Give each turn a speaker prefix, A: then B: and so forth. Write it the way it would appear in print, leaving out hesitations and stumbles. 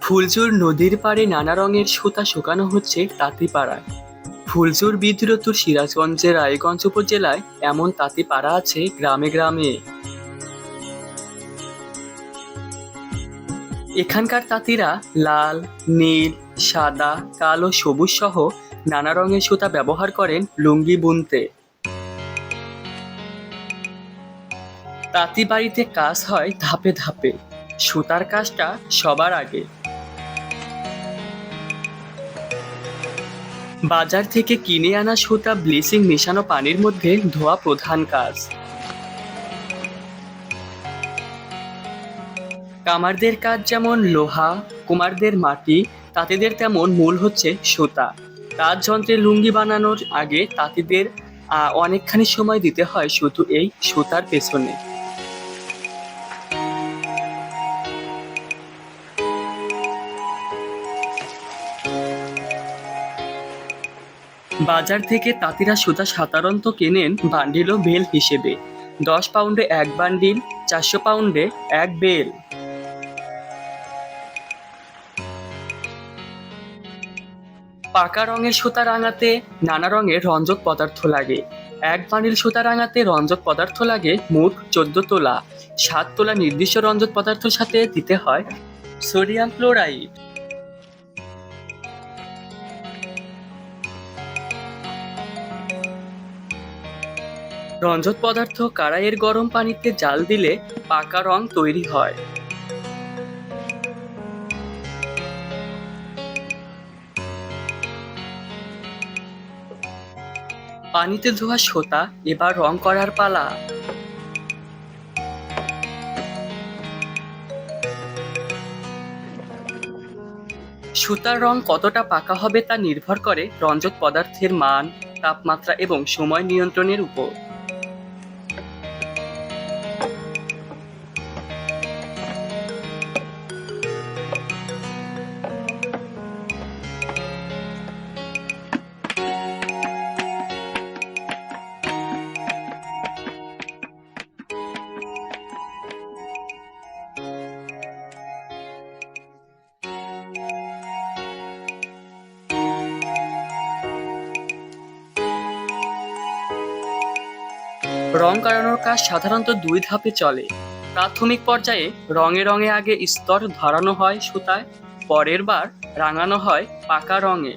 A: ফুলজুর নদীর পাড়ে নানা রঙের সুতা শুকানো হচ্ছে তাঁতিপাড়ায়। ফুলজুর বিদ্রুত সিরাজগঞ্জের রায়গঞ্জ উপজেলায় এমন তাঁতিপাড়া আছে গ্রামে গ্রামে। এখানকার তাঁতিরা লাল, নীল, সাদা, কালো, সবুজ সহ নানা রঙের সুতা ব্যবহার করেন লুঙ্গি বুনতে। তাঁতি বাড়িতে কাজ হয় ধাপে ধাপে, সুতার কাজটা সবার আগে। বাজার থেকে কিনে আনা সুতা ব্লিচিং মেশানো পানির মধ্যে ধোয়া প্রধান কাজ। কামারদের কাজ যেমন লোহা, কুমারদের মাটি, তাঁতিদের তেমন মূল হচ্ছে সুতা। তাঁত যন্ত্রে লুঙ্গি বানানোর আগে তাঁতিদের অনেকখানি সময় দিতে হয় শুধু এই সুতার পেছনে। বাজার থেকে তাঁতিরা সুতা সাধারণত কেনেন বান্ডিল ও বেল হিসেবে। 10 পাউন্ডে 1 বান্ডিল, 400 পাউন্ডে 1 বেল। পাকা রঙের সুতা রাঙাতে নানা রঙের রঞ্জক পদার্থ লাগে। 1 বান্ডিল সুতা রাঙাতে রঞ্জক পদার্থ লাগে মোট 14 তোলা। 7 তোলা নির্দিষ্ট রঞ্জক পদার্থের সাথে দিতে হয় সোডিয়াম ক্লোরাইড। রঞ্জক পদার্থ কড়াইয়ের গরম পানিতে জাল দিলে পাকা রং তৈরি হয়। পানিতে ধোয়া সুতা এবার রং করার পালা। সুতার রং কতটা পাকা হবে তা নির্ভর করে রঞ্জক পদার্থের মান, তাপমাত্রা এবং সময় নিয়ন্ত্রণের উপর। রং করানোর কাজ সাধারণত 2 ধাপে চলে। প্রাথমিক পর্যায়ে রঙে রঙে আগে স্তর ধরানো হয় সুতায়, পরের বার রাঙানো হয় পাকা রঙে।